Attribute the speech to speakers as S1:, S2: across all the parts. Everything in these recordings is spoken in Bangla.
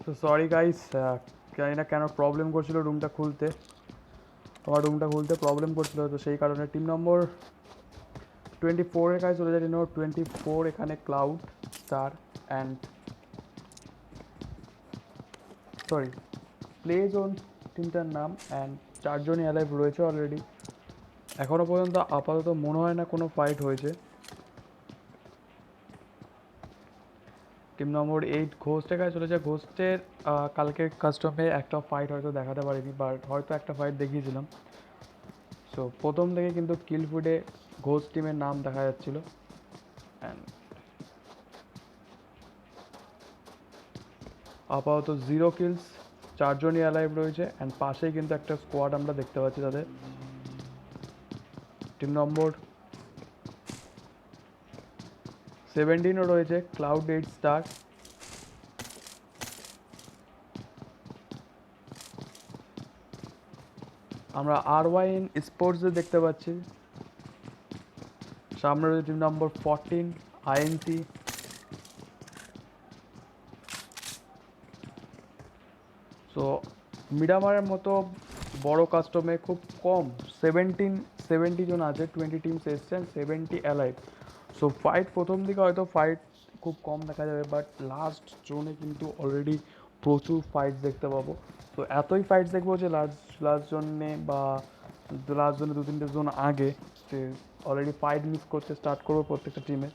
S1: তো সরি গাইস, জানি না কেন প্রবলেম করছিল রুমটা খুলতে। আমার রুমটা খুলতে প্রবলেম করছিল, তো সেই কারণে টিম নম্বর 24-এর কাছে চলে যায়। টিম নম্বর 24 এখানে cloud star and sorry play zone টিমটার নাম, অ্যান্ড 4 জনই অ্যালাইভ রয়েছে অলরেডি। এখনও পর্যন্ত আপাতত মনে হয় না কোনো ফাইট হয়েছে। টিম নম্বর 8 ঘোস্টের কাছে চলেছে। ঘোস্টের কালকের কাস্টমে একটা ফাইট হয়তো দেখাতে পারিনি, বাট হয়তো একটা ফাইট দেখিয়েছিলাম। সো প্রথম থেকে কিন্তু কিল ফুডে ঘোস্ট টিমের নাম দেখা যাচ্ছিল। অ্যান্ড আপাতত 0 কিলস, 4 জনই অ্যালাইভ রয়েছে। অ্যান্ড পাশেই কিন্তু একটা স্কোয়াড আমরা দেখতে পাচ্ছি তাদের। টিম নম্বর 17ও রয়েছে, ক্লাউড 8 স্টার। আমরা RYN স্পোর্টসে দেখতে পাচ্ছি। সামনে রয়েছে টিম নম্বর 14 INC। সো মিডামারের মতো বড় কাস্টমে খুব কম 70 জন আছে। 20 টিমস এসছেন, 70 অ্যালাইভ। সো ফাইট প্রথম দিকে হয়তো ফাইট খুব কম দেখা যাবে, বাট লাস্ট জোনে কিন্তু অলরেডি প্রচুর ফাইট দেখতে পাবো। তো এতই ফাইট দেখবো যে লাস্ট জোনে বা লাস্ট জোনে 2-3টে জোন আগে যে অলরেডি ফাইট মিস করতে স্টার্ট করবো প্রত্যেকটা টিমে।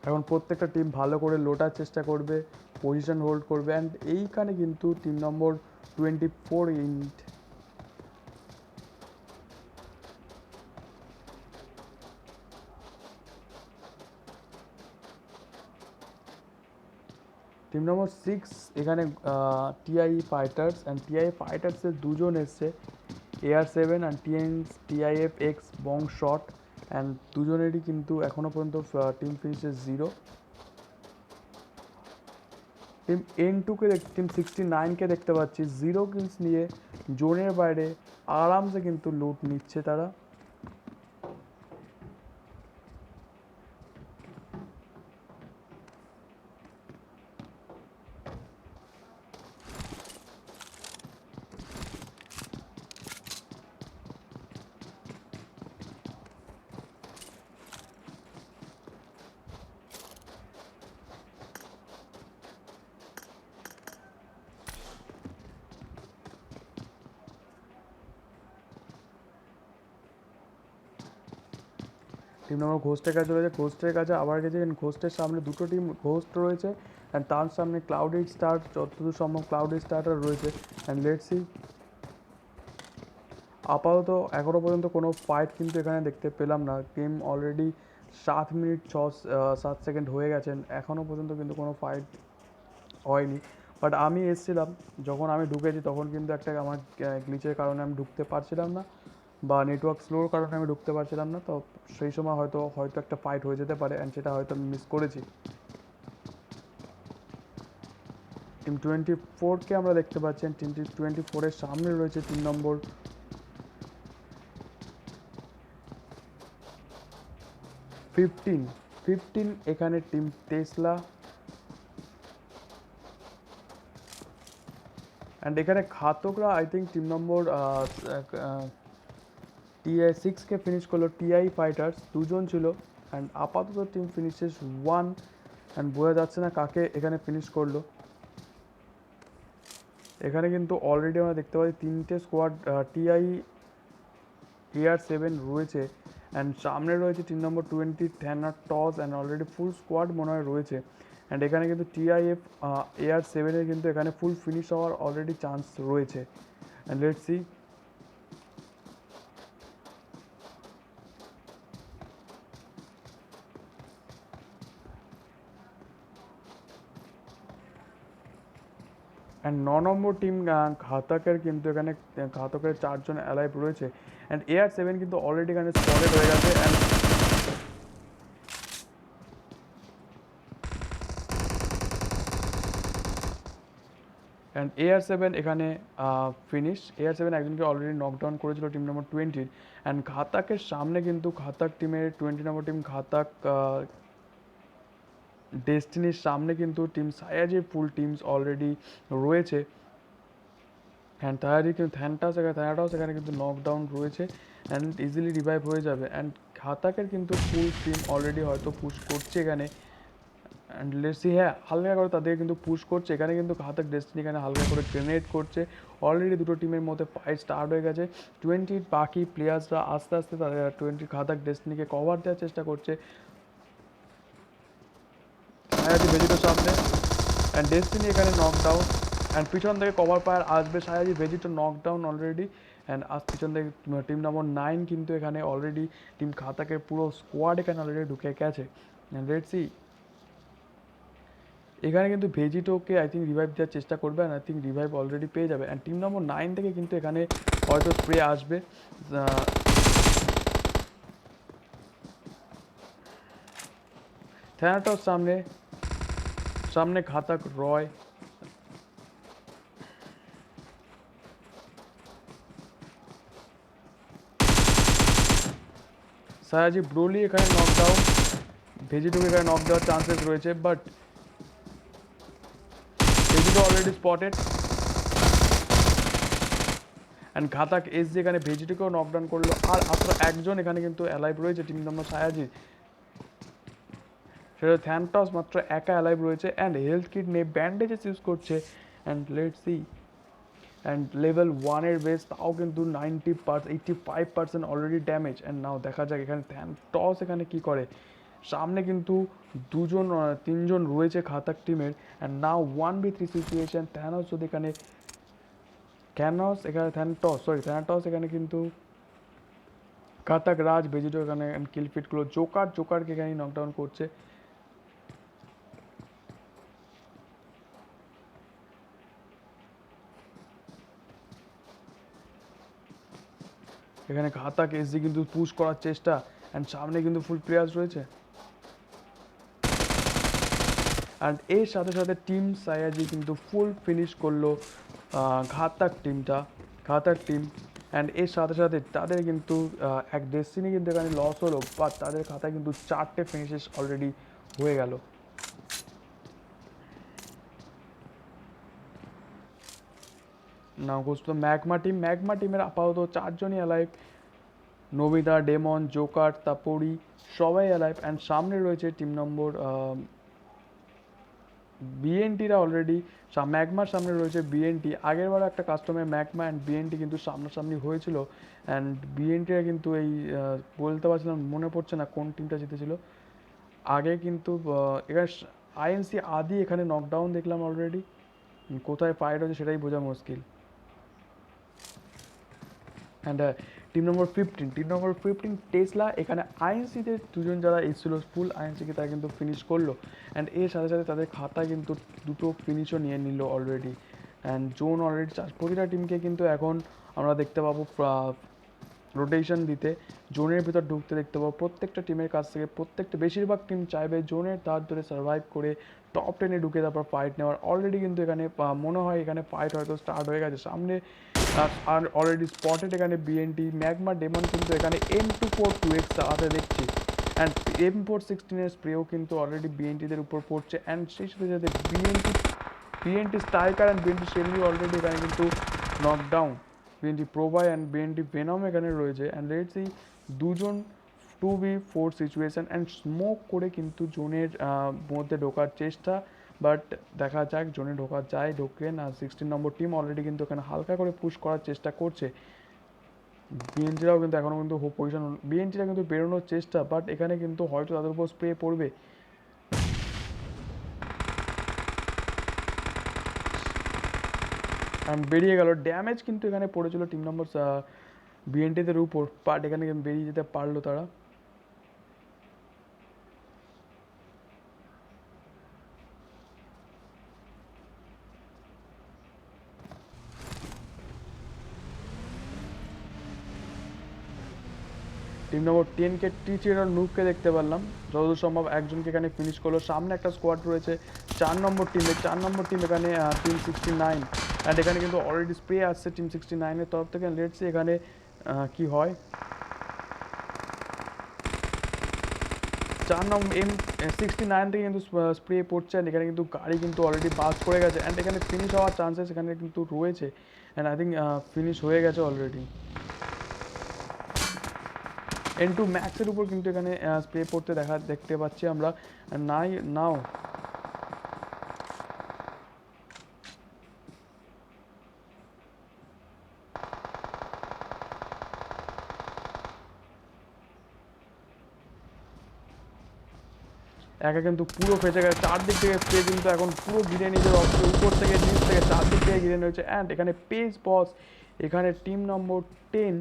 S1: এখন প্রত্যেকটা টিম ভালো করে লোটার চেষ্টা করবে, পজিশন হোল্ড করবে। অ্যান্ড এইখানে কিন্তু টিম নম্বর 24 ইন্ট টিম নম্বর 6 এখানে TI ফাইটার্স। অ্যান্ড TI ফাইটার্সের দুজন এসছে, AR7 and TIF X Bong shot. And দুজনেরই কিন্তু এখনও পর্যন্ত টিম ফিনিশের 0। টিম N2কে টিম 69কে দেখতে পাচ্ছি 0 কিলস নিয়ে জোনের বাইরে আরামসে কিন্তু লুট নিচ্ছে তারা। টিম নম্বর ঘোস্টের কাছে রয়েছে, ঘোস্টের কাছে আবার গেছে। ঘোস্টের সামনে দুটো টিম ঘোস্ট রয়েছে, অ্যান্ড তার সামনে ক্লাউডেড স্টার, যতদূর সম্ভব ক্লাউডেড স্টারটা রয়েছে। অ্যান্ড লেটস সি, আপাতত এখনও পর্যন্ত কোনো ফাইট কিন্তু এখানে দেখতে পেলাম না। গেম অলরেডি 7 মিনিট 7 সেকেন্ড হয়ে গেছেন, এখনও পর্যন্ত কিন্তু কোনো ফাইট হয়নি। বাট আমি এসেছিলাম, যখন আমি ঢুকেছি তখন কিন্তু একটা আমার গ্লিচের কারণে আমি ঢুকতে পারছিলাম না, বা নেটওয়ার্ক স্লোর কারণে আমি ঢুকতে পারছিলাম না। তো সেই সময় হয়তো একটা ফাইট হয়ে যেতে পারে, অ্যান্ড সেটা হয়তো আমি মিস করেছি। টিম 24কে আমরা দেখতে পাচ্ছি। টিম 24-এর সামনে রয়েছে টিম নম্বর 15 এখানে টিম টেসলা। অ্যান্ড এখানে ঘাতকরা আই থিঙ্ক টিম নম্বর TI6কে ফিনিশ করলো। TI ফাইটার্স দুজন ছিল, অ্যান্ড আপাতত টিম ফিনিশেস 1। অ্যান্ড বোঝা যাচ্ছে না কাকে এখানে ফিনিশ করলো। এখানে কিন্তু অলরেডি আমরা দেখতে পাচ্ছি 3টে স্কোয়াড TI AR7 রয়েছে। অ্যান্ড সামনে রয়েছে team number 20 Thanatos, and already full squad মনে হয় রয়েছে। অ্যান্ড এখানে কিন্তু TIF AR7-এর কিন্তু এখানে ফুল ফিনিশ হওয়ার অলরেডি চান্স রয়েছে। And let's see, and 9 number team ঘাতকের কিন্তু এখানে ঘাতকের 4 জন অ্যালাইভ রয়েছে। অ্যান্ড AR7 কিন্তু অলরেডি এখানে স্পটেড হয়ে গেছে। অ্যান্ড অ্যান্ড AR7 এখানে ফিনিশ। AR7 একজনকে অলরেডি নকডাউন করেছিল টিম নম্বর 20। অ্যান্ড ঘাতাকের সামনে কিন্তু ঘাতাক টিমের 20 নম্বর টিম ঘাতাক ডেস্টিনির সামনে কিন্তু টিম সায়াজির ফুল টিমস অলরেডি রয়েছে। অ্যান্ড তাহারি কিন্তু থ্যানাটাস এখানে কিন্তু নকডাউন রয়েছে অ্যান্ড ইজিলি রিভাইভ হয়ে যাবে। অ্যান্ড ঘাতাকের কিন্তু ফুল টিম অলরেডি হয়তো পুশ করছে এখানে। অ্যান্ড লেটসি, হ্যাঁ হালকা করে তাদেরকে কিন্তু পুশ করছে এখানে, কিন্তু ঘাতক ডেস্টিনি এখানে হালকা করে গ্রেনেড করছে। অলরেডি দুটো টিমের মধ্যে ফাইট স্টার্ট হয়ে গেছে। 20 বাকি প্লেয়ার্সরা আস্তে আস্তে তাদের 20 ঘাতক ডেস্টিনিকে কভার দেওয়ার চেষ্টা করছে। সায়াজি ভেজিটোর সামনে অ্যান্ড ডেস্টিনি এখানে নকডাউন। অ্যান্ড পিছন থেকে কভার ফায়ার আসবে, সায়াজি ভেজিটো নকডাউন অলরেডি। অ্যান্ড পিছন থেকে টিম নম্বর 9 কিন্তু এখানে অলরেডি টিম ঘাতকের পুরো স্কোয়াড এখানে অলরেডি ঢুকে গেছে। অ্যান্ড লেটসি, এখানে কিন্তু ভেজিটোকে আই থিঙ্ক রিভাইভ দেওয়ার চেষ্টা করবে and I think revive already পেয়ে যাবে। অ্যান্ড টিম নম্বর 9 থেকে কিন্তু এখানে হয়তো স্প্রে আসবে। থ্যানাটস সামনে ঘাতক রয়। সায়াজি ব্রোলি এখানে নকডাউন, ভেজিটোকে এখানে নক দেওয়ার চান্সেস রয়েছে, but Vegito already spotted. And ঘাতাক এসজি এখানে ভেজিটোকেও নকডাউন করলো। আর মাত্র একজন এখানে কিন্তু অ্যালাইভ রয়েছে টিম নম্বর সায়াজি, সেটা থ্যানটস মাত্র একা অ্যালাইভ রয়েছে। অ্যান্ড হেলথ কিট নিয়ে ব্যান্ডেজেস ইউজ করছে। And let's see, and level 1-এর বেস, তাও কিন্তু 85% অলরেডি ড্যামেজ। অ্যান্ড নাও দেখা যাক এখানে থ্যানটস এখানে কি করে। সামনে কিন্তু 3জন রয়েছে ঘাতাক টিমের। And now 1v3 situation. থ্যানটস থ্যানাটস এখানে কিন্তু ঘাতাক রাজ ভেজিটো এখানে কিল ফিটগুলো জোকারকে এখানে নকডাউন করছে। এখানে ঘাতাক এসজি কিন্তু পুশ করার চেষ্টা। অ্যান্ড সামনে কিন্তু ফুল প্লেয়ার্স রয়েছে। অ্যান্ড এর সাথে সাথে টিম সায়াজি কিন্তু ফুল ফিনিশ করলো ঘাতাক টিম। অ্যান্ড এর সাথে সাথে তাদের কিন্তু এক ডেস্টিনি কিন্তু এখানে লস হলো, বাট তাদের খাতায় কিন্তু 4টে ফিনিশেস অলরেডি হয়ে গেল। নাও গোস টু ম্যাগমা টিমের আপাতত 4জনই অ্যালাইভ, নবিতা, ডেমন, জোকার, তাপড়ি সবাই অ্যালাইভ। অ্যান্ড সামনে রয়েছে টিম নম্বর বিএনটিরা অলরেডি, ম্যাগমার সামনে রয়েছে বিএনটি। আগেরবার একটা কাস্টমার ম্যাগমা অ্যান্ড বিএনটি কিন্তু সামনাসামনি হয়েছিল। অ্যান্ড বিএনটিরা কিন্তু এই বলতে পারছিলাম, মনে পড়ছে না কোন টিমটা জিতেছিল আগে, কিন্তু এখানে আইএনসি আদি এখানে নকডাউন দেখলাম অলরেডি। কোথায় ফাইট হচ্ছে সেটাই বোঝা মুশকিল। অ্যান্ড টিম নম্বর 15 টেসলা এখানে আইএনসিতে 2জন যারা এসেছিলো ফুল আইএনসিকে তারা কিন্তু ফিনিশ করলো। অ্যান্ড এর সাথে সাথে তাদের খাতা কিন্তু 2টো ফিনিশও নিয়ে নিল অলরেডি। অ্যান্ড জোন অলরেডি প্রতিটা টিমকে কিন্তু এখন আমরা দেখতে পাবো রোটেশন দিতে, জোনের ভিতর ঢুকতে দেখতে পাবো প্রত্যেকটা টিমের কাছ থেকে। বেশিরভাগ টিম চাইবে জোনের তার ধরে সার্ভাইভ করে টপ 10-এ ঢুকে তারপর ফাইট নেওয়ার। অলরেডি কিন্তু এখানে মনে হয় এখানে ফাইট হয়তো স্টার্ট হয়ে গেছে সামনে। আর অলরেডি স্পটেড এখানে বিএনটি, ম্যাগমা, ডেমন কিন্তু এখানে M24 2x চালাতে দেখছি। অ্যান্ড M416-এর স্প্রেও কিন্তু অলরেডি বিএনটিদের উপর পড়ছে। অ্যান্ড সেই সাথে সাথে BNT striker and BNT Shelly already এখানে কিন্তু নকডাউন। বিএনটি প্রোভাই অ্যান্ড বিএনটি ভেনম এখানে রয়েছে। অ্যান্ড লেটস সি, 2জন 2v4 সিচুয়েশন অ্যান্ড স্মোক করে কিন্তু জোনের মধ্যে ঢোকার চেষ্টা, বাট দেখা যাক জোনে ঢোকে না। 16 নম্বর টিম অলরেডি কিন্তু এখানে হালকা করে পুশ করার চেষ্টা করছে। বিএনটিরাও কিন্তু এখনও কিন্তু পজিশন, বিএনটিরা কিন্তু বেরোনোর চেষ্টা, বাট এখানে কিন্তু হয়তো তাদের উপর স্প্রে পড়বে। বেরিয়ে গেল, ড্যামেজ কিন্তু এখানে পড়েছিল টিম নম্বর বিএনটিদের উপর, বাট এখানে বেরিয়ে যেতে পারলো তারা। টিম নম্বর 10-কে টিচির আর নুককে দেখতে পারলাম, যতদূর সম্ভব একজনকে এখানে ফিনিশ করলো। সামনে একটা স্কোয়াড রয়েছে 4 নম্বর টিম এখানে টিম 69 অ্যান্ড এখানে কিন্তু অলরেডি স্প্রে আসছে টিম 69-এর তরফ থেকে। লেটস সি এখানে কি হয়। 4 নম্বর M69 থেকে কিন্তু স্প্রে পড়ছে, অ্যান্ড এখানে কিন্তু গাড়ি কিন্তু অলরেডি বাস্ট করে গেছে, অ্যান্ড এখানে ফিনিশ হওয়ার চান্সেস এখানে কিন্তু রয়েছে, অ্যান্ড আই থিঙ্ক ফিনিশ হয়ে গেছে অলরেডি। N2 ম্যাক্সের উপর কিন্তু এখানে স্প্রে পড়তে দেখতে পাচ্ছি আমরা। নাও একা কিন্তু পুরো ফেঁসে গেছে, চারদিক থেকে স্প্রে কিন্তু এখন পুরো ঘিরে নিজের অফিসে, উপর থেকে নিচ থেকে চারদিক থেকে ঘিরে নিয়েছে। অ্যান্ড এখানে পেস বস এখানে টিম নম্বর 10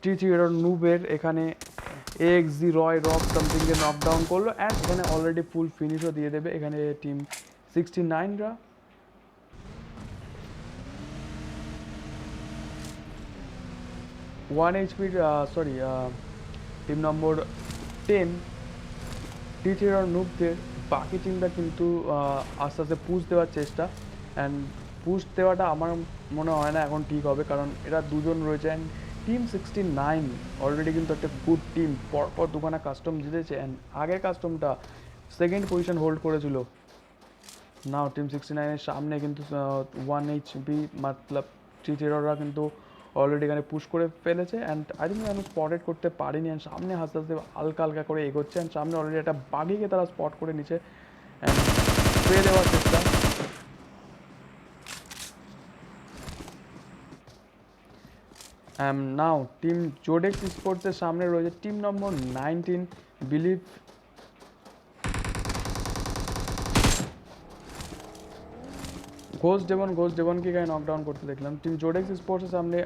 S1: টি0 নুবের এখানে এক্সজি রক সামথিংকে নকডাউন করলো, অ্যান্ড এখানে অলরেডি ফুল ফিনিশও দিয়ে দেবে এখানে টিম 69রা। 1 এইচপির সরি টিম নম্বর 10 টি0 নুবদের বাকি টিমটা কিন্তু আস্তে আস্তে পুশ দেওয়ার চেষ্টা, অ্যান্ড পুশ দেওয়াটা আমার মনে হয় না এখন ঠিক হবে, কারণ এরা দুজন রয়েছে। অ্যান্ড টিম 69 অলরেডি কিন্তু একটা গুড টিম, পরপর দুখানা কাস্টম জিতেছে, অ্যান্ড আগের কাস্টমটা সেকেন্ড পজিশন হোল্ড করেছিল। নাও টিম 69-এর সামনে কিন্তু 1 এইচপি মতলব টি0রা কিন্তু অলরেডি এখানে পুশ করে ফেলেছে, অ্যান্ড আই থিঙ্ক আমি স্পটেড করতে পারিনি, অ্যান্ড সামনে আস্তে আস্তে হালকা হালকা করে এগোচ্ছে, অ্যান্ড সামনে অলরেডি একটা বাগিকে তারা স্পট করে নিচ্ছে, অ্যান্ড স্প্রে দেওয়ার চেষ্টা। নাও টিম জোডেক্স স্পোর্টসের সামনে রয়েছে টিম নম্বর 19 বিলিভ। ঘোষ ডেভনকে এখানে নকডাউন করতে দেখলাম। টিম জোডেক্স স্পোর্টসের সামনে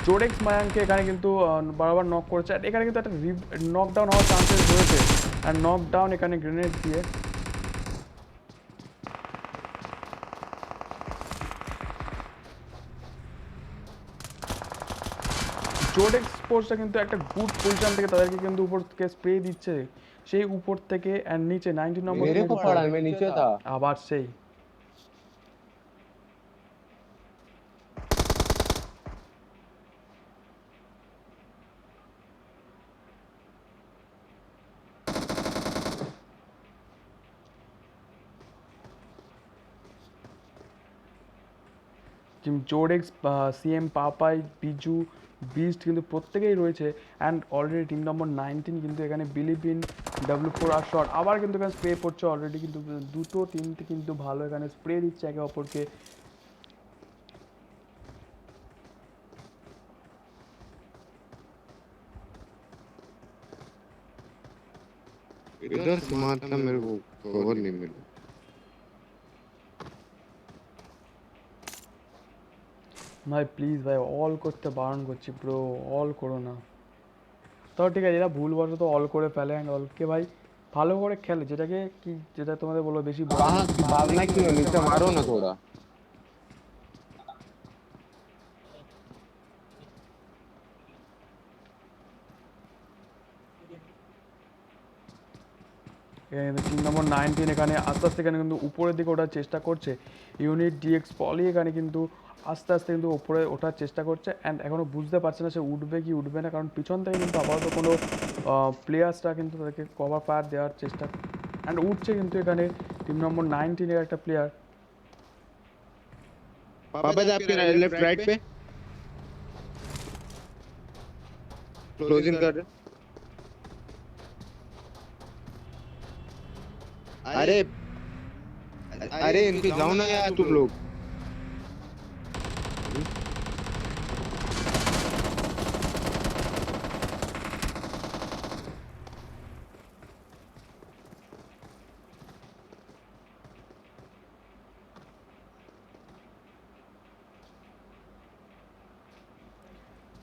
S1: জোডেক্স মায়াঙ্ককে এখানে কিন্তু বারবার নক করেছে, আর এখানে কিন্তু একটা নকডাউন হওয়ার চান্সেস রয়েছে, আর নকডাউন এখানে গ্রেনেড দিয়ে। জোডেক্স স্পোর্টসটা কিন্তু একটা গুড পজিশন থেকে তাদেরকে কিন্তু উপর থেকে স্প্রে দিচ্ছে, সেই উপর থেকে, অ্যান্ড নিচে 19 নম্বর
S2: मेरे को पड़ा मैं नीचे था।
S1: আবার সেই টিম জোডেক্স, সিএম পাপাই, বিজু, বিস্ট কিন্তু প্রত্যেকেই রয়েছে, অ্যান্ড অলরেডি টিম নম্বর 19 কিন্তু এখানে believe in W4 R shot আবার কিন্তু এখানে স্প্রে পড়ছে অলরেডি, কিন্তু দুটো টিমটি কিন্তু ভালো এখানে স্প্রে দিচ্ছে একে অপরকে।
S2: इधर से मारता मेरे को कवर नहीं मिला।
S1: ভাই প্লিজ ভাই অল করতে বারণ করছি ব্রো, অল করো না। তাও ঠিক আছে, এরা ভুলবশত অল করে ফেলে, অ্যান্ড অলকে ভাই ভালো করে খেলে, যেটাকে কি যেটা তোমাদের বলো বেশি
S2: कहाँ भागना क्यों है? नीचे मारो ना थोड़ा।
S1: টিম নম্বর 19 এখানে আস্তে আস্তে এখানে কিন্তু উপরের দিকে ওঠার চেষ্টা করছে। ইউনিট ডিএক্স পলি এখানে কিন্তু আস্তে আস্তে কিন্তু উপরে ওঠার চেষ্টা করছে, অ্যান্ড এখনও বুঝতে পারছে না সে উঠবে কি উঠবে না, কারণ পিছন থেকে কিন্তু আপাতত কোনো প্লেয়ার্সরা কিন্তু তাদেরকে কভার ফায়ার দেওয়ার চেষ্টা, অ্যান্ড উঠছে কিন্তু এখানে টিম নম্বর 19-এর একটা প্লেয়ার।
S2: पापा जी आपके लेफ्ट राइट पे क्लोजिंग कर रहे। अरे अरे इनके जाओ ना यार तुम लोग।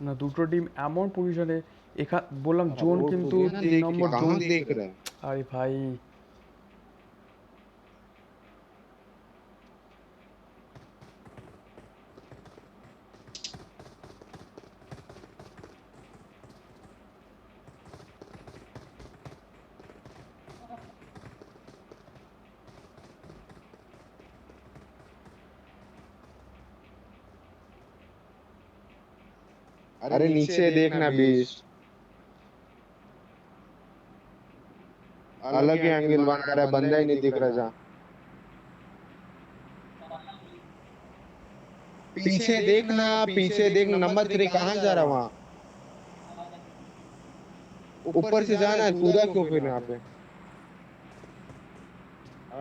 S1: না দুটো টিম এমন পজিশনে, বললাম জোন কিন্তু 3 নম্বর জোন।
S2: कहाँ देख रहा है?
S1: আরে ভাই
S2: अरे नीचे देखना बीस्ट, अलग ही एंगल बना रहा है, बंदा ही नहीं दिख रहा जहाँ। पीछे देखना, पीछे देख, नंबर 3 कहाँ जा रहा है वहाँ? ऊपर से जाना है, कूदा क्यों फिर यहाँ पे?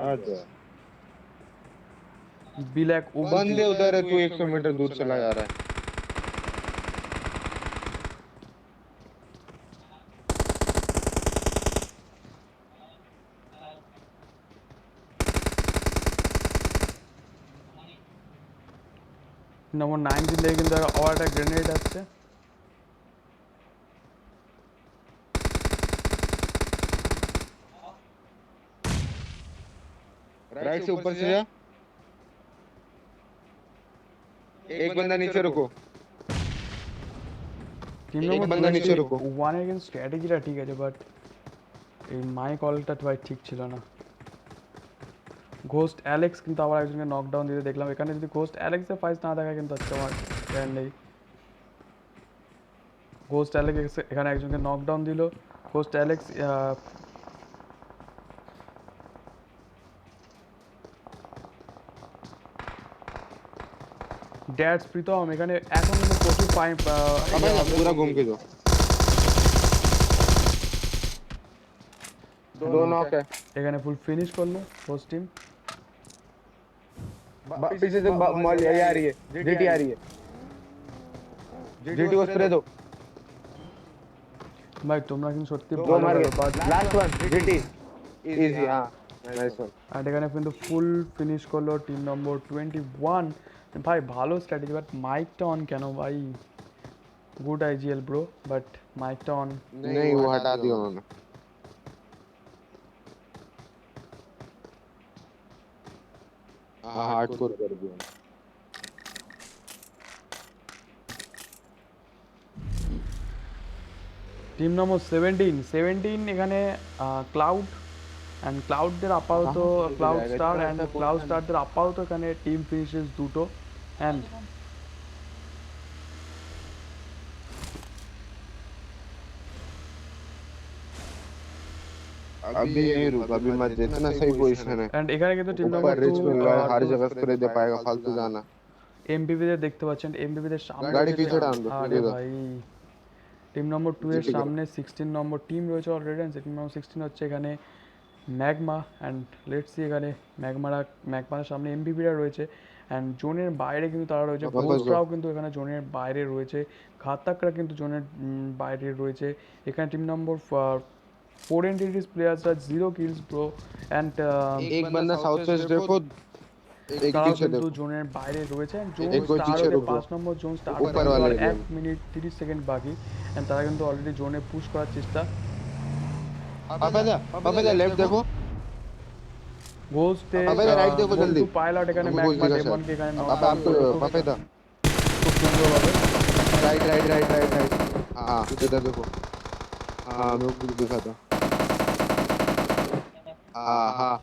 S2: अच्छा,
S1: ब्लैक
S2: बंदे उधर है, तू 100 मीटर दूर चला जा रहा है।
S1: নম্বর 19 থেকে কিন্তু আবার একটা গ্রেনেড আসছে।
S2: राइट से ऊपर से जा, एक बंदा नीचे रुको,
S1: টিম
S2: एक
S1: নম্বর
S2: बंदा नीचे रुको।
S1: 21 এর কিন্তু স্ট্র্যাটেজিটা ঠিক আছে, বাট এই মাই কলটা ভাই ঠিক ছিল না। ঘোস্ট অ্যালেক্স কিন্তু আবার একজনকে নকডাউন দিতে দেখলাম। এখানে যদি ঘোস্ট অ্যালেক্সের ফাইট না দেখা কিন্তু আজকে আমার প্ল্যান নেই। ঘোস্ট অ্যালেক্স এখানে একজনকে নকডাউন দিল। ঘোস্ট অ্যালেক্স ড্যাডস প্রীতম এখানে এখন কিন্তু প্রচুর
S2: अबे पूरा घूम के दो, दो नॉक है।
S1: এখানে ফুল ফিনিশ করলো হোস্ট টিম।
S2: पीछे से मॉल ये आ रही है, जीटी आ रही है, जीटी को स्प्रे दो,
S1: ভাই তোমরা কিন্তু সত্যি
S2: दो
S1: ভালো
S2: मार
S1: খেলো,
S2: के
S1: but
S2: last one GT easy. हाँ नाइस वन।
S1: আর এখানে কিন্তু ফুল ফিনিশ করলো টিম নম্বর 21। ভাই ভালো স্ট্র্যাটেজি, বাট মাইকটা অন কেন ভাই? গুড আইজিএল ব্রো, বাট মাইকটা অন।
S2: नहीं वो हटा दिया उन्होंने। हाँ हार्डकोर कर दिया।
S1: টিম নম্বর 17 এখানে ক্লাউড অ্যান্ড ক্লাউডদের আপাতত ক্লাউড স্টার অ্যান্ড ক্লাউড স্টারদের আপাতত এখানে টিম ফিনিশেস দুটো। অ্যান্ড
S2: अभी यही रुक, अभी मत दे, इतना सही पोजीशन है।
S1: অ্যান্ড এখানে কিন্তু টিম নম্বর
S2: ऊपर रिच मिल रहा है, हर जगह स्प्रे दे पाएगा, फालतू जाना।
S1: এমপিপিদের দেখতে পাচ্ছেন, এমপিপিদের সামনে
S2: গাড়ি পিছে টান দো,
S1: আরে
S2: পিছে দাও।
S1: ভাই টিম নম্বর 2 এর
S2: ঠিক আছে।
S1: সামনে 16 নম্বর টিম রয়েছে অলরেডি। টিম নম্বর 16 হচ্ছে এখানে ম্যাগমা অ্যান্ড লেটস সি এখানে ম্যাগমার সামনে এমপিপিরা রয়েছে অ্যান্ড জোনের বাইরে কিন্তু তারা রয়েছে। ঘোস্টরাও কিন্তু এখানে জোনের বাইরে রয়েছে। ঘাতকরা কিন্তু জোনের বাইরে রয়েছে। এখানে টিম নম্বর 4 এন্টিটিস প্লেয়ার্সরা 0 কিলস ব্রো অ্যান্ড
S2: एक बंदा साउथ से देखो, एक
S1: তারাও
S2: पीछे
S1: কিন্তু
S2: देखो।
S1: জোনের বাইরে রয়েছে। জোন
S2: एक कोई
S1: স্টার
S2: पीछे
S1: হতে
S2: रुको,
S1: 5 নম্বর জোন স্টার
S2: ऊपर वाले एरिया
S1: 1
S2: में।
S1: মিনিট 30 সেকেন্ড বাকি অ্যান্ড তারা কিন্তু অলরেডি জোনে পুশ করার চেষ্টা।
S2: पापा लेफ्ट देखो,
S1: ঘোস্টে
S2: पापा राइट देखो जल्दी।
S1: পাইলট এখানে
S2: हमको
S1: ম্যাগমা
S2: दिखा शायद।
S1: ডেমনকে এখানে
S2: पापा आपको पापा इधर,
S1: খুব সুন্দরভাবে।
S2: Right right right right right. हाँ इधर देखो, हाँ मेरे को दिखा था। हाँ हाँ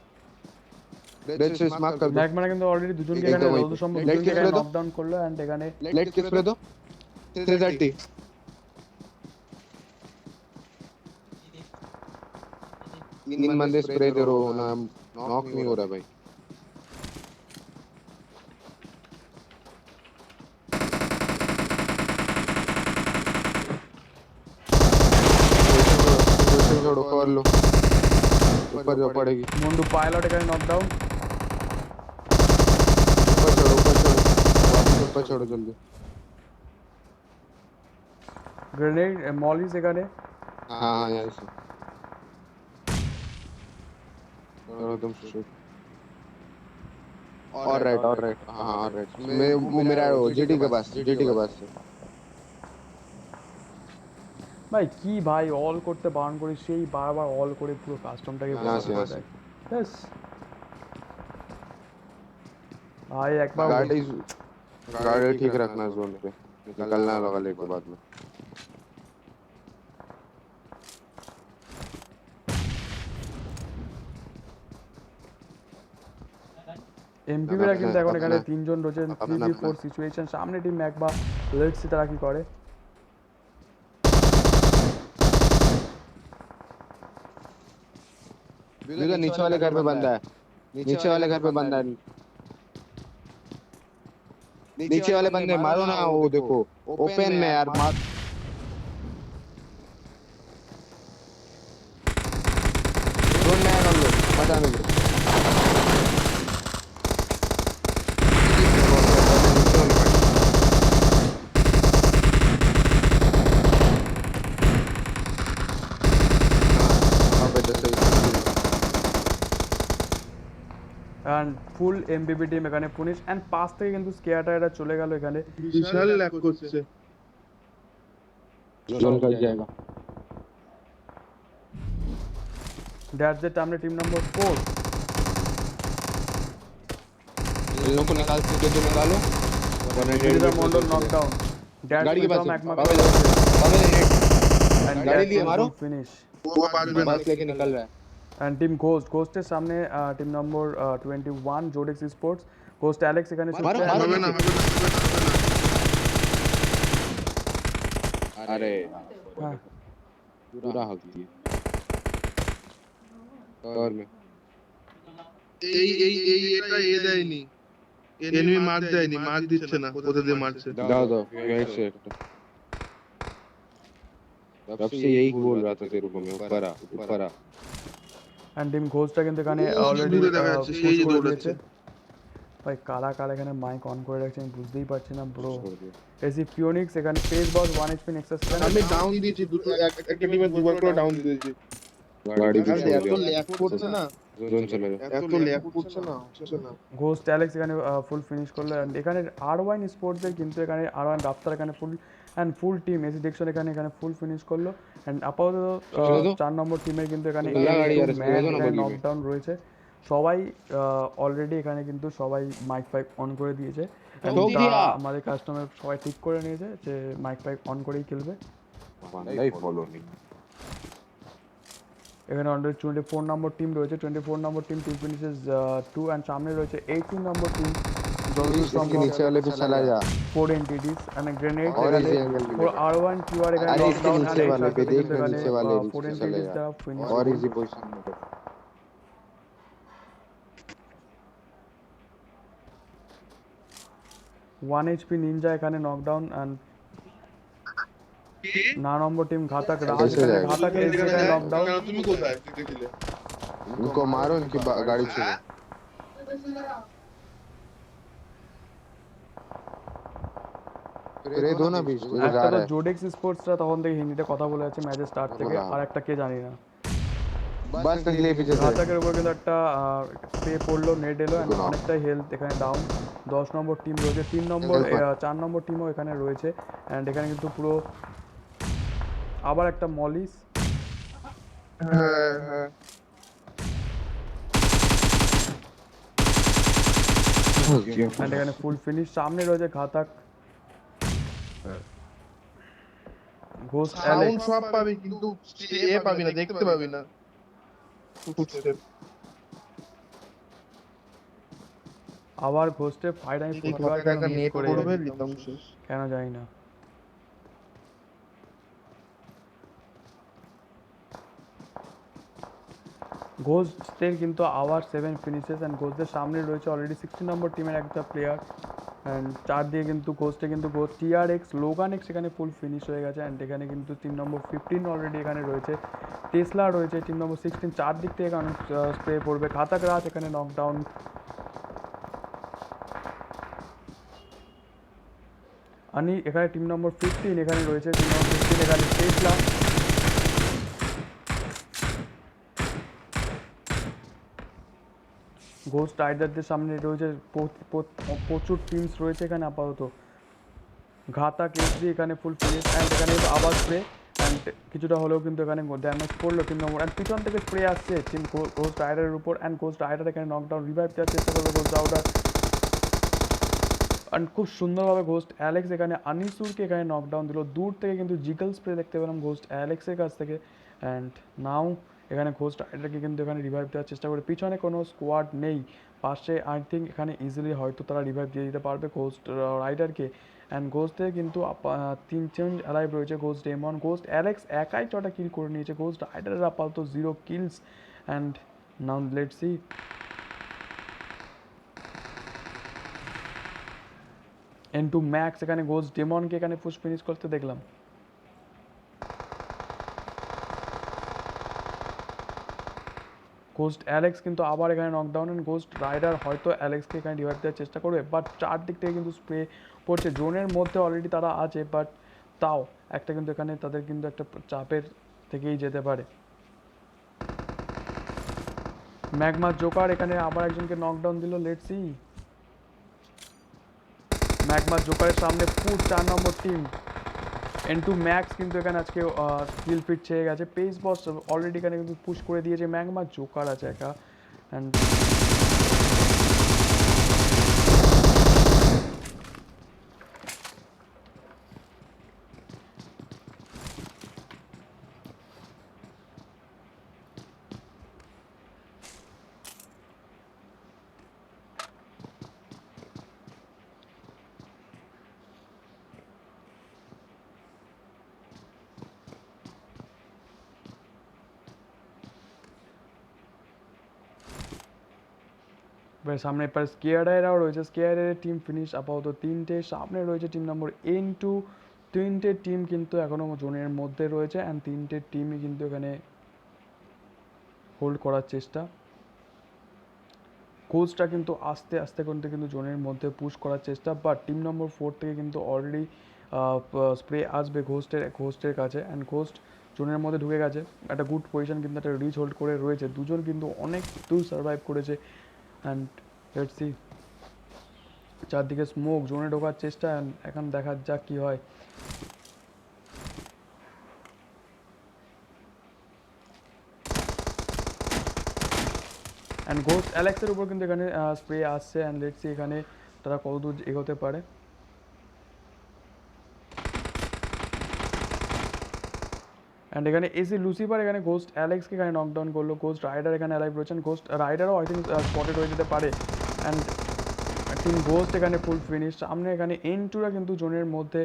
S2: रेड से स्मार्क कर दो।
S1: ম্যাগমারা কিন্তু অলরেডি দুজনকে
S2: একদম
S1: এখানে
S2: ওই
S1: যত সম্ভব
S2: Let
S1: দুজনকে
S2: kiss
S1: এখানে
S2: করে দাও।
S1: নকডাউন করলো অ্যান্ড এখানে
S2: लेट किस पे दो 330। तीन बंदे स्प्रे दे रहे हो ना, नॉक नहीं हो रहा भाई। छोड़ो कर लो, ऊपर जो पड़ेगी।
S1: মন্ডু পাইলট এখানে নকডাউন।
S2: ऊपर छोड़ो, ऊपर छोड़ो, वापस ऊपर छोड़ो जल्दी।
S1: গ্রেনেড মলিস এখানে
S2: हाँ हाँ यहाँ से करो तुम शूट। और राइट हाँ और राइट। मैं वो मेरा जीटी के पास, जीटी के पास से।
S1: ভাই কি ভাই অল করতে বারণ করি, সেই বারবার অল করে পুরো কাস্টমটাকে
S2: यहाँ
S1: বন্ধ
S2: से
S1: করে
S2: यहाँ से
S1: দেয়। ব্যাস ভাই একবার
S2: गाड़ी गाड़ी ठीक रखना जोन पे, निकलना लगा लेके बाद में।
S1: এমপিপিরা কিন্তু এখন এখানে
S2: अपना
S1: 3 জন রয়েছেন। 3v4 সিচুয়েশন, সামনে টিম ম্যাগমা। লেটস সি তারা কি করে।
S2: उधर नीचे वाले घर पे बंदा है, नीचे वाले घर पे बंदा है, नीचे वाले बंदे मारो ना, वो देखो ओपन में यार मार। ड्रोन में कर लो, बचाने को। नीचे वाले भाई। हाँ बेटा सही।
S1: অ্যান্ড ফুল এমবিপি টিম এখানে ফিনিশ অ্যান্ড পাস থেকে কিন্তু স্কেয়ারটা এটা চলে গেল এখানে
S3: বিশাল ল্যাগ করছে।
S2: जोन कर जाएगा।
S1: That's the time team number 4
S2: इन लोगों को निकाल सकते तो निकालो, वरना
S1: বিনিতা মন্ডল নকডাউন দ্যাটস
S2: गाड़ी के पास
S1: প্রীতম
S2: है,
S1: একমাত্র
S2: बाबा बाबा नेट
S1: অ্যান্ড
S2: गाड़ी लिए मारो।
S1: ফিনিশ
S3: ও পারবে না।
S2: बस लेके निकल रहा है।
S1: অ্যান্ড টিম ঘোস্টের সামনে টিম নম্বর 21 জোডেক্স স্পোর্টস ঘোস্ট অ্যালেক্স এখানে
S2: मारो,
S1: ছুটছে
S2: मारो।
S3: হবে না, হবে না, হবে না, হবে না।
S2: अरे
S1: হ্যাঁ
S2: पूरा हक दिए और में
S3: এই এই এই এটা দেয়নি, এনিমি মার্ক দেয়নি, মার্ক দিচ্ছে না, কোথা দিয়ে মারছে।
S2: दाओ दाओ राइट से तब से यही बोल रहा था तेरे को मैं, ऊपर आ ऊपर आ।
S1: অ্যান্ড টিম ঘোস্টটা কিন্তু এখানে
S3: ও
S1: অলরেডি
S3: দূরে দেখা যাচ্ছে, সেই
S1: পুশ
S3: যে
S1: করে
S3: দৌড়াচ্ছে।
S1: দিয়েছে ভাই কারা কারা এখানে মাইক অন করে রাখছে আমি বুঝতেই পারছি না ব্রো
S2: छोड़ दे।
S1: এসি ফিওনিক্স এখানে ফেস বস 1 এইচপি নেক্সাস
S3: আমি ডাউন দিয়েছি দুটো, একটা টিমে দুবার করে ডাউন দিয়েছি।
S2: गाड़ी भी
S3: আর
S2: छोड़
S3: এত
S2: दिया,
S3: ল্যাগ করছে না,
S2: जोन चले गए।
S3: এত ল্যাগ করছে না, হচ্ছে না।
S1: ঘোস্ট অ্যালেক্স এখানে ফুল ফিনিশ করলো অ্যান্ড এখানে আর1 স্পোর্টসের কিন্তু এখানে আর1 রাফতার এখানে ফুল টিম এসি ডিকশন এখানে ফুল ফিনিশ করলো অ্যান্ড আপাতত
S2: চলে তো।
S1: 4 নম্বর টিমের কিন্তু এখানে
S2: চলে গাড়ি আর স্পিড দাও না বগি में।
S1: নকডাউন রয়েছে সবাই অলরেডি এখানে কিন্তু সবাই মাইক ফাইক অন করে দিয়েছে And
S2: ठोक दिया।
S1: আমাদের কাস্টমার সবাই ঠিক করে নিয়েছে যে মাইক ফাইক অন করেই খেলবে
S2: नहीं फॉलो नहीं।
S1: এখানে অলরেডি 24 নম্বর টিম রয়েছে 24 নম্বর টিম ফিনিশেস 2 অ্যান্ড সামনে রয়েছে 18 নম্বর টিম যতদূর
S2: इसके
S1: সম্ভব
S2: नीचे वाले पे चला जा।
S1: 4 এন্টিটিস এন্ড গ্রেনেড
S2: और
S1: এখানে
S2: इसी एंगल पे
S1: ফর R1 QR এখানে
S2: अरे इसके
S1: লকডাউন
S2: नीचे वाले पे देख ना, नीचे वाले
S1: 4
S2: नीचे चले
S1: এন্টিটিস
S2: जा
S1: দ্বারা ফিনিশ
S2: और इजी पोजीशन में कर।
S1: 1 এইচপি নিনজা এখানে নকডাউন এন্ড না নম্বর টিম ঘাতক রাজ
S2: कैसे
S1: এখানে
S2: जाएगा?
S1: ঘাতক এসে এখানে নকডাউন
S3: কেন তুমি কোথায় দেখছিলে?
S2: इनको मारो, इनकी गाड़ी छीनो। फिर ये दो ना बीच तो जा
S1: একটা তো
S2: रहा है।
S1: জোডেক্স স্পোর্টসরা তখন থেকে হিন্দিতে কথা বলে যাচ্ছে ম্যাচের স্টার্ট থেকে
S2: বলা।
S1: আর একটা কে জানি না
S2: बस निकले पीछे से।
S1: ঘাতকের উপর কিন্তু একটা স্প্রে পড়লো নেট এলো and
S2: দেখুন।
S1: অনেকটাই হেলথ এখানে ডাউন 10 নম্বর টিম রয়েছে 3 নম্বর
S2: দেখুন।
S1: 4 নম্বর টিমও এখানে রয়েছে অ্যান্ড এখানে কিন্তু পুরো আবার একটা মলিস
S3: হ্যাঁ হ্যাঁ,
S1: অ্যান্ড এখানে ফুল ফিনিশ সামনে রয়েছে ঘাতক ঘোস্ট
S3: সাউন্ড
S1: অ্যালেক্স
S3: সব পাবি কিন্তু এ পাবি না, দেখতে পাবি না। ফুটস্টেপ
S1: আবার ঘোস্টের ফাইট আমি
S3: এই
S1: প্রতিবার
S3: কথাটা একটা
S1: মিস
S3: নেট
S1: করে
S3: করবে,
S1: যাই।
S3: লিতাম শেষ।
S1: কেন জানি না ঘোস্টের কিন্তু আওয়ার 7 ফিনিশেস অ্যান্ড ঘোস্টের সামনে রয়েছে অলরেডি 16 নম্বর টিমের একটা প্লেয়ার অ্যান্ড চার দিয়ে কিন্তু ঘোস্টে কিন্তু টিআরএক্স লোগান এক্স এখানে ফুল ফিনিশ হয়ে গেছে অ্যান্ড এখানে কিন্তু টিম নম্বর 15 অলরেডি এখানে রয়েছে টেসলা রয়েছে টিম নম্বর 16 চার দিক থেকে এখানে স্প্রে পড়বে ঘাতক রাজ এখানে নকডাউন আনি এখানে টিম নম্বর 15 এখানে রয়েছে টিম নম্বর 15 এখানে টেসলা ঘোস্ট রাইডারদের সামনে রয়েছে প্রচুর টিমস রয়েছে এখানে আপাতত ঘাতক এসডি এখানে ফুল ফিনিশ অ্যান্ড এখানে কিন্তু আবার স্প্রে অ্যান্ড কিছুটা হলেও কিন্তু এখানে ড্যামেজ পড়লো টিম নম্বর অ্যান্ড পিছন থেকে স্প্রে আসছে টিম ঘোস্ট রাইডারের উপর অ্যান্ড ঘোস্ট রাইডার এখানে নকডাউন রিভাইভ দেওয়ার চেষ্টা করবে ঘোস্ট রাইডার অ্যান্ড খুব সুন্দরভাবে ঘোস্ট অ্যালেক্স এখানে আনিসুরকে এখানে নকডাউন দিল দূর থেকে কিন্তু জিগল স্প্রে দেখতে পেলাম ঘোস্ট অ্যালেক্সের কাছ থেকে অ্যান্ড নাও এখানে ঘোস্ট রাইডারকে কিন্তু এখানে রিভাইভ দেওয়ার চেষ্টা করে পিছনে কোনো স্কোয়াড নেই পাশে আই থিঙ্ক এখানে ইজিলি হয়তো তারা রিভাইভ দিয়ে দিতে পারবে ঘোস্ট রাইডারকে অ্যান্ড ঘোস্টের কিন্তু 3জন অ্যালাইভ রয়েছে ঘোস্ট ডেমন ঘোস্ট অ্যালেক্স একাই 6টা কিল করে নিয়েছে ঘোস্ট রাইডারের আপাতত 0 kills and now let's see. N2 max এখানে গোস্ট ডেমনকে এখানে পুশ ফিনিশ করতে দেখলাম। গোস্ট অ্যালেক্স কিন্তু আবার এখানে নকডাউন, এন্ড গোস্ট রাইডার হয়তো অ্যালেক্সকে এখানে রিভাইভ দেওয়ার চেষ্টা করবে, বাট চারদিক থেকে কিন্তু স্প্রে পড়ছে। জোনের মধ্যে অলরেডি তারা আছে, বাট তাও একটা কিন্তু এখানে তাদের কিন্তু একটা চাপের থেকেই যেতে পারে। ম্যাগমা জোকার এখানে আবার একজনকে নকডাউন দিল, লেটস সি। ম্যাগমা জোকারের সামনে পুশ 4 নম্বর টিম। N2 ম্যাক্স কিন্তু এখানে আজকে কিল ফিট ছেড়ে গেছে। পেস বস অলরেডি এখানে কিন্তু পুশ করে দিয়েছে। ম্যাগমা জোকার আছে একা, অ্যান্ড সামনে এবার স্কেয়ারাইরাও রয়েছে। স্কেয়ারের টিম ফিনিশ আপাতত 3টে। সামনে রয়েছে টিম নম্বর N2। 3টে টিম কিন্তু এখনো জোনের মধ্যে রয়েছে, অ্যান্ড 3টে টিমই কিন্তু এখানে হোল্ড করার চেষ্টা। কোচটা কিন্তু আস্তে আস্তে কিন্তু জোনের মধ্যে পুশ করার চেষ্টা, বাট টিম নম্বর 4 থেকে কিন্তু অলরেডি স্প্রে আসবে ঘোস্টের কাছে, অ্যান্ড ঘোস্ট জোনের মধ্যে ঢুকে গেছে। একটা গুড পজিশন কিন্তু একটা রিচ হোল্ড করে রয়েছে। দুজন কিন্তু অনেক দূর সার্ভাইভ করেছে, অ্যান্ড লেটস সি। চারদিকে স্মোক, জোনে ঢোকার চেষ্টা, and এখন দেখা যাক কি হয়। অ্যান্ড ঘোস্ট অ্যালেক্সের উপর কিন্তু এখানে স্প্রে আসছে, অ্যান্ড লেটস সি এখানে তারা কতদূর এগোতে পারে। অ্যান্ড এখানে এসি লুসিফার এখানে ঘোস্ট অ্যালেক্সকে এখানে নকডাউন করলো। ঘোস্ট রাইডার এখানে অ্যালাইভ রয়েছেন। ঘোস্ট রাইডারও আই থিঙ্ক স্পটেড হয়ে যেতে পারে, অ্যান্ড টিম ঘোস্ট এখানে ফুল ফিনিশ। সামনে এখানে N2রা কিন্তু জোনের মধ্যে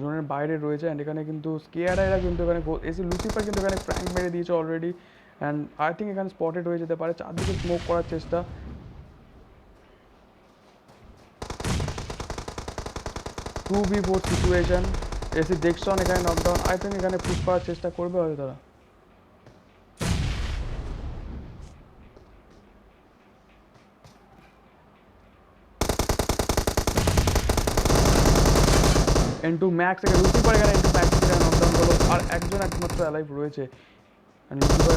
S1: জোনের বাইরে রয়েছে, অ্যান্ড এখানে কিন্তু স্কেয়ারাইরা কিন্তু এখানে এসি লুসিফার কিন্তু এখানে ফ্র্যাঙ্ক মেরে দিয়েছে অলরেডি, অ্যান্ড আই থিঙ্ক এখানে স্পটেড হয়ে যেতে পারে। চারদিকে স্মোক করার চেষ্টা। 2v4 situation. এসি ডেক্সন এখানে নকডাউন। আই থিঙ্ক এখানে পুশ করার চেষ্টা করবে হয়তো তারা। N2 ম্যাক্স এখানে লুসিফার এখানে N2 ম্যাক্স এখানে নকডাউন করলো, আর একজন একমাত্র অ্যালাইভ রয়েছে, and লুসিফার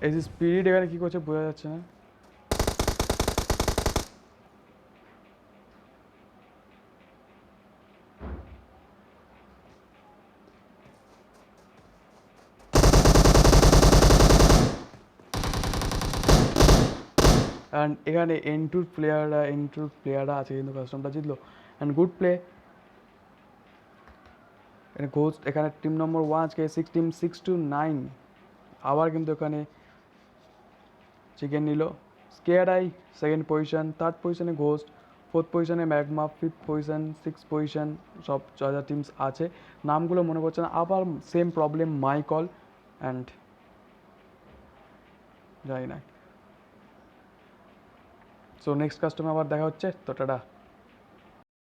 S1: এই যে স্পিরিট এখানে কি করছে বোঝা যাচ্ছে না। অ্যান্ড এখানে N2 প্লেয়াররা আছে কিন্তু কাস্টমটা জিতলো, অ্যান্ড গুড প্লে। এখানে ঘোস্ট এখানে টিম নম্বর 1 আজকে টিম 6-9 আবার কিন্তু এখানে চিকেন নিল। স্কেয়ারাই সেকেন্ড পজিশন, থার্ড পজিশনে ঘোস্ট, ফোর্থ পজিশনে magma, fifth position, six position সব যা যা টিমস আছে নামগুলো মনে পড়ছে না। আবার সেম প্রবলেম মাইকল, অ্যান্ড জানি না। সো নেক্সট কাস্টমে আবার দেখা হচ্ছে, তো টাটা।